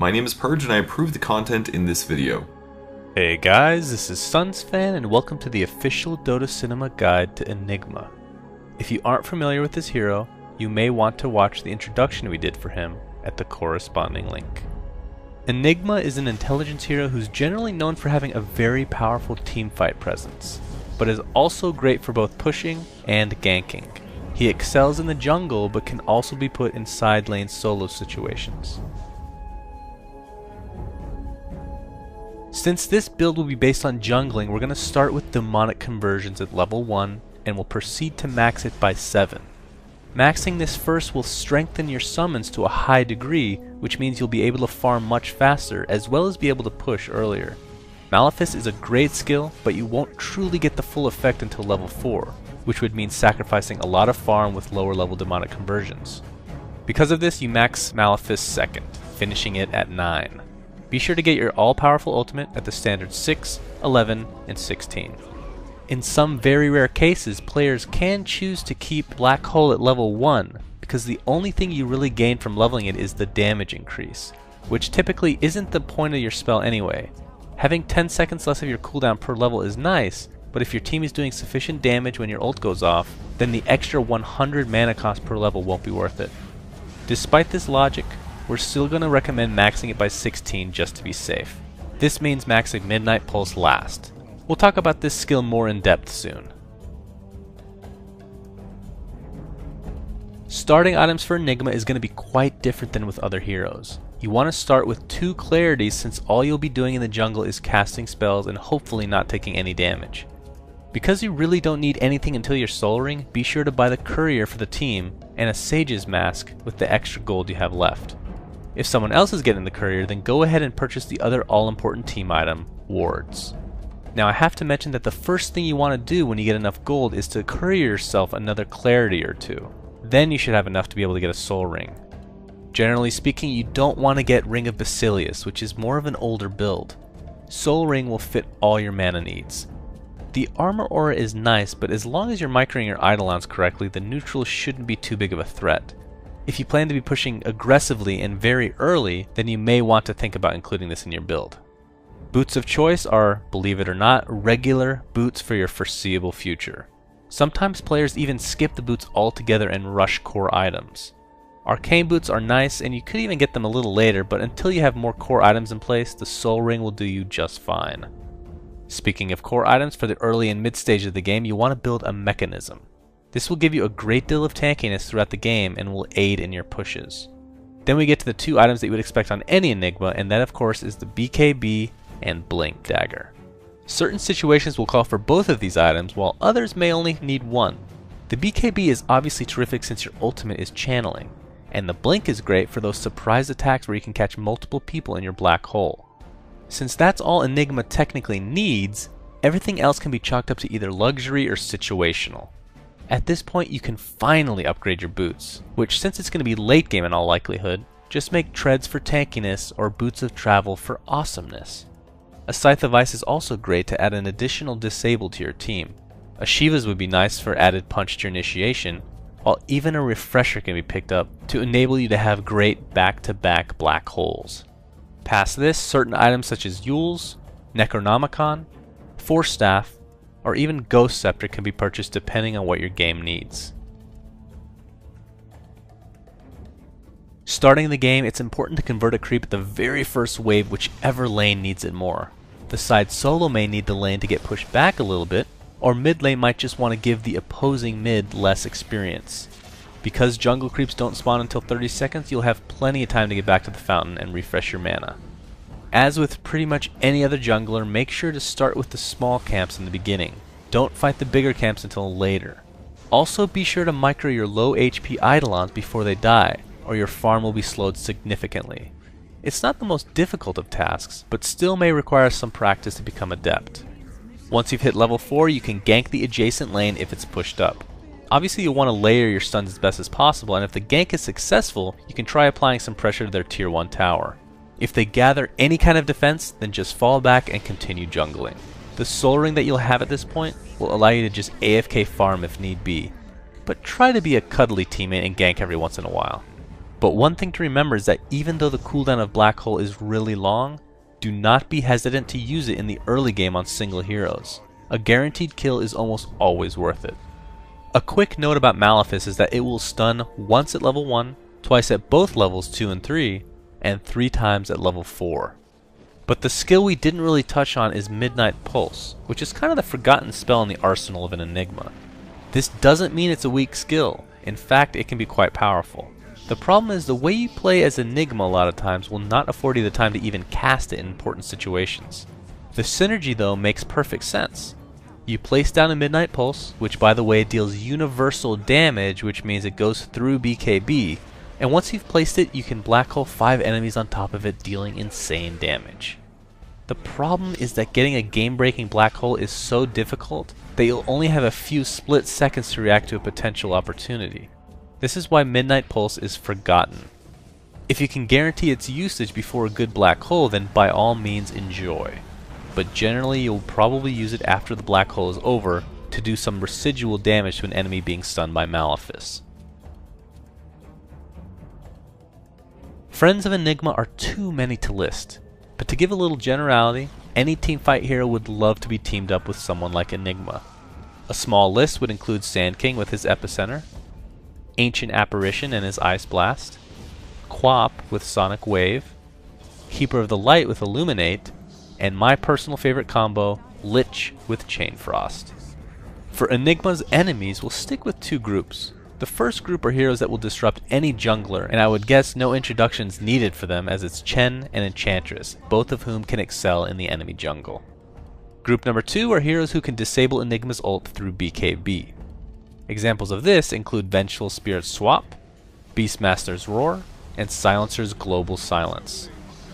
My name is Purge and I approve the content in this video. Hey guys, this is SunsFan and welcome to the official Dota Cinema guide to Enigma. If you aren't familiar with this hero, you may want to watch the introduction we did for him at the corresponding link. Enigma is an intelligence hero who's generally known for having a very powerful teamfight presence, but is also great for both pushing and ganking. He excels in the jungle but can also be put in side lane solo situations. Since this build will be based on jungling, we're going to start with demonic conversions at level 1 and we'll proceed to max it by 7. Maxing this first will strengthen your summons to a high degree, which means you'll be able to farm much faster as well as be able to push earlier. Malefice is a great skill, but you won't truly get the full effect until level 4, which would mean sacrificing a lot of farm with lower level demonic conversions. Because of this, you max Malefice second, finishing it at 9. Be sure to get your all-powerful ultimate at the standard 6, 11, and 16. In some very rare cases, players can choose to keep Black Hole at level 1 because the only thing you really gain from leveling it is the damage increase, which typically isn't the point of your spell anyway. Having 10 seconds less of your cooldown per level is nice, but if your team is doing sufficient damage when your ult goes off, then the extra 100 mana cost per level won't be worth it. Despite this logic, we're still going to recommend maxing it by 16 just to be safe. This means maxing Midnight Pulse last. We'll talk about this skill more in depth soon. Starting items for Enigma is going to be quite different than with other heroes. You want to start with 2 clarities since all you'll be doing in the jungle is casting spells and hopefully not taking any damage. Because you really don't need anything until your soul ring, be sure to buy the courier for the team and a sage's mask with the extra gold you have left. If someone else is getting the courier, then go ahead and purchase the other all-important team item, wards. Now I have to mention that the first thing you want to do when you get enough gold is to courier yourself another clarity or 2. Then you should have enough to be able to get a soul ring. Generally speaking, you don't want to get Ring of Basilius, which is more of an older build. Soul ring will fit all your mana needs. The armor aura is nice, but as long as you're microing your eidolons correctly, the neutral shouldn't be too big of a threat. If you plan to be pushing aggressively and very early, then you may want to think about including this in your build. Boots of choice are, believe it or not, regular boots for your foreseeable future. Sometimes players even skip the boots altogether and rush core items. Arcane boots are nice and you could even get them a little later, but until you have more core items in place, the soul ring will do you just fine. Speaking of core items, for the early and mid stage of the game, you want to build a mechanism. This will give you a great deal of tankiness throughout the game and will aid in your pushes. Then we get to the 2 items that you would expect on any Enigma, and that of course is the BKB and Blink Dagger. Certain situations will call for both of these items, while others may only need one. The BKB is obviously terrific since your ultimate is channeling, and the Blink is great for those surprise attacks where you can catch multiple people in your black hole. Since that's all Enigma technically needs, everything else can be chalked up to either luxury or situational. At this point you can finally upgrade your boots, which since it's going to be late game in all likelihood, just make treads for tankiness or boots of travel for awesomeness. A Scythe of Ice is also great to add an additional disable to your team. A Shiva's would be nice for added punch to your initiation, while even a refresher can be picked up to enable you to have great back-to-back black holes. Past this, certain items such as Yules, Necronomicon, Force Staff, or even Ghost Scepter can be purchased depending on what your game needs. Starting the game, it's important to convert a creep at the very first wave whichever lane needs it more. The side solo may need the lane to get pushed back a little bit, or mid lane might just want to give the opposing mid less experience. Because jungle creeps don't spawn until 30 seconds, you'll have plenty of time to get back to the fountain and refresh your mana. As with pretty much any other jungler, make sure to start with the small camps in the beginning. Don't fight the bigger camps until later. Also be sure to micro your low HP eidolons before they die, or your farm will be slowed significantly. It's not the most difficult of tasks, but still may require some practice to become adept. Once you've hit level 4, you can gank the adjacent lane if it's pushed up. Obviously you'll want to layer your stuns as best as possible, and if the gank is successful, you can try applying some pressure to their tier 1 tower. If they gather any kind of defense, then just fall back and continue jungling. The soul ring that you'll have at this point will allow you to just AFK farm if need be, but try to be a cuddly teammate and gank every once in a while. But one thing to remember is that even though the cooldown of Black Hole is really long, do not be hesitant to use it in the early game on single heroes. A guaranteed kill is almost always worth it. A quick note about Malefice is that it will stun once at level 1, twice at both levels 2 and 3, and 3 times at level 4. But the skill we didn't really touch on is Midnight Pulse, which is kind of the forgotten spell in the arsenal of an Enigma. This doesn't mean it's a weak skill. In fact, it can be quite powerful. The problem is the way you play as Enigma a lot of times will not afford you the time to even cast it in important situations. The synergy though makes perfect sense. You place down a Midnight Pulse, which by the way deals universal damage, which means it goes through BKB, and once you've placed it, you can black hole 5 enemies on top of it, dealing insane damage. The problem is that getting a game-breaking black hole is so difficult that you'll only have a few split seconds to react to a potential opportunity. This is why Midnight Pulse is forgotten. If you can guarantee its usage before a good black hole, then by all means enjoy. But generally you'll probably use it after the black hole is over to do some residual damage to an enemy being stunned by Malefice. Friends of Enigma are too many to list, but to give a little generality, any teamfight hero would love to be teamed up with someone like Enigma. A small list would include Sand King with his Epicenter, Ancient Apparition and his Ice Blast, Quap with Sonic Wave, Keeper of the Light with Illuminate, and my personal favorite combo, Lich with Chain Frost. For Enigma's enemies, we'll stick with 2 groups. The first group are heroes that will disrupt any jungler, and I would guess no introductions needed for them as it's Chen and Enchantress, both of whom can excel in the enemy jungle. Group number 2 are heroes who can disable Enigma's ult through BKB. Examples of this include Vengeful Spirit's Swap, Beastmaster's Roar, and Silencer's Global Silence.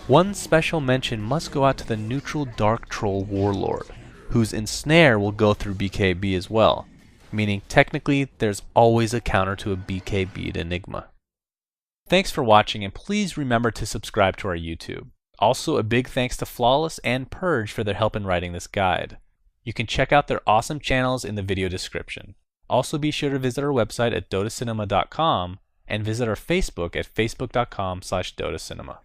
One special mention must go out to the neutral Dark Troll Warlord, whose Ensnare will go through BKB as well, meaning technically there's always a counter to a BKB'd Enigma. Thanks for watching, and please remember to subscribe to our YouTube. Also a big thanks to Flawless and Purge for their help in writing this guide. You can check out their awesome channels in the video description. Also be sure to visit our website at dotacinema.com and visit our Facebook at facebook.com/dotacinema.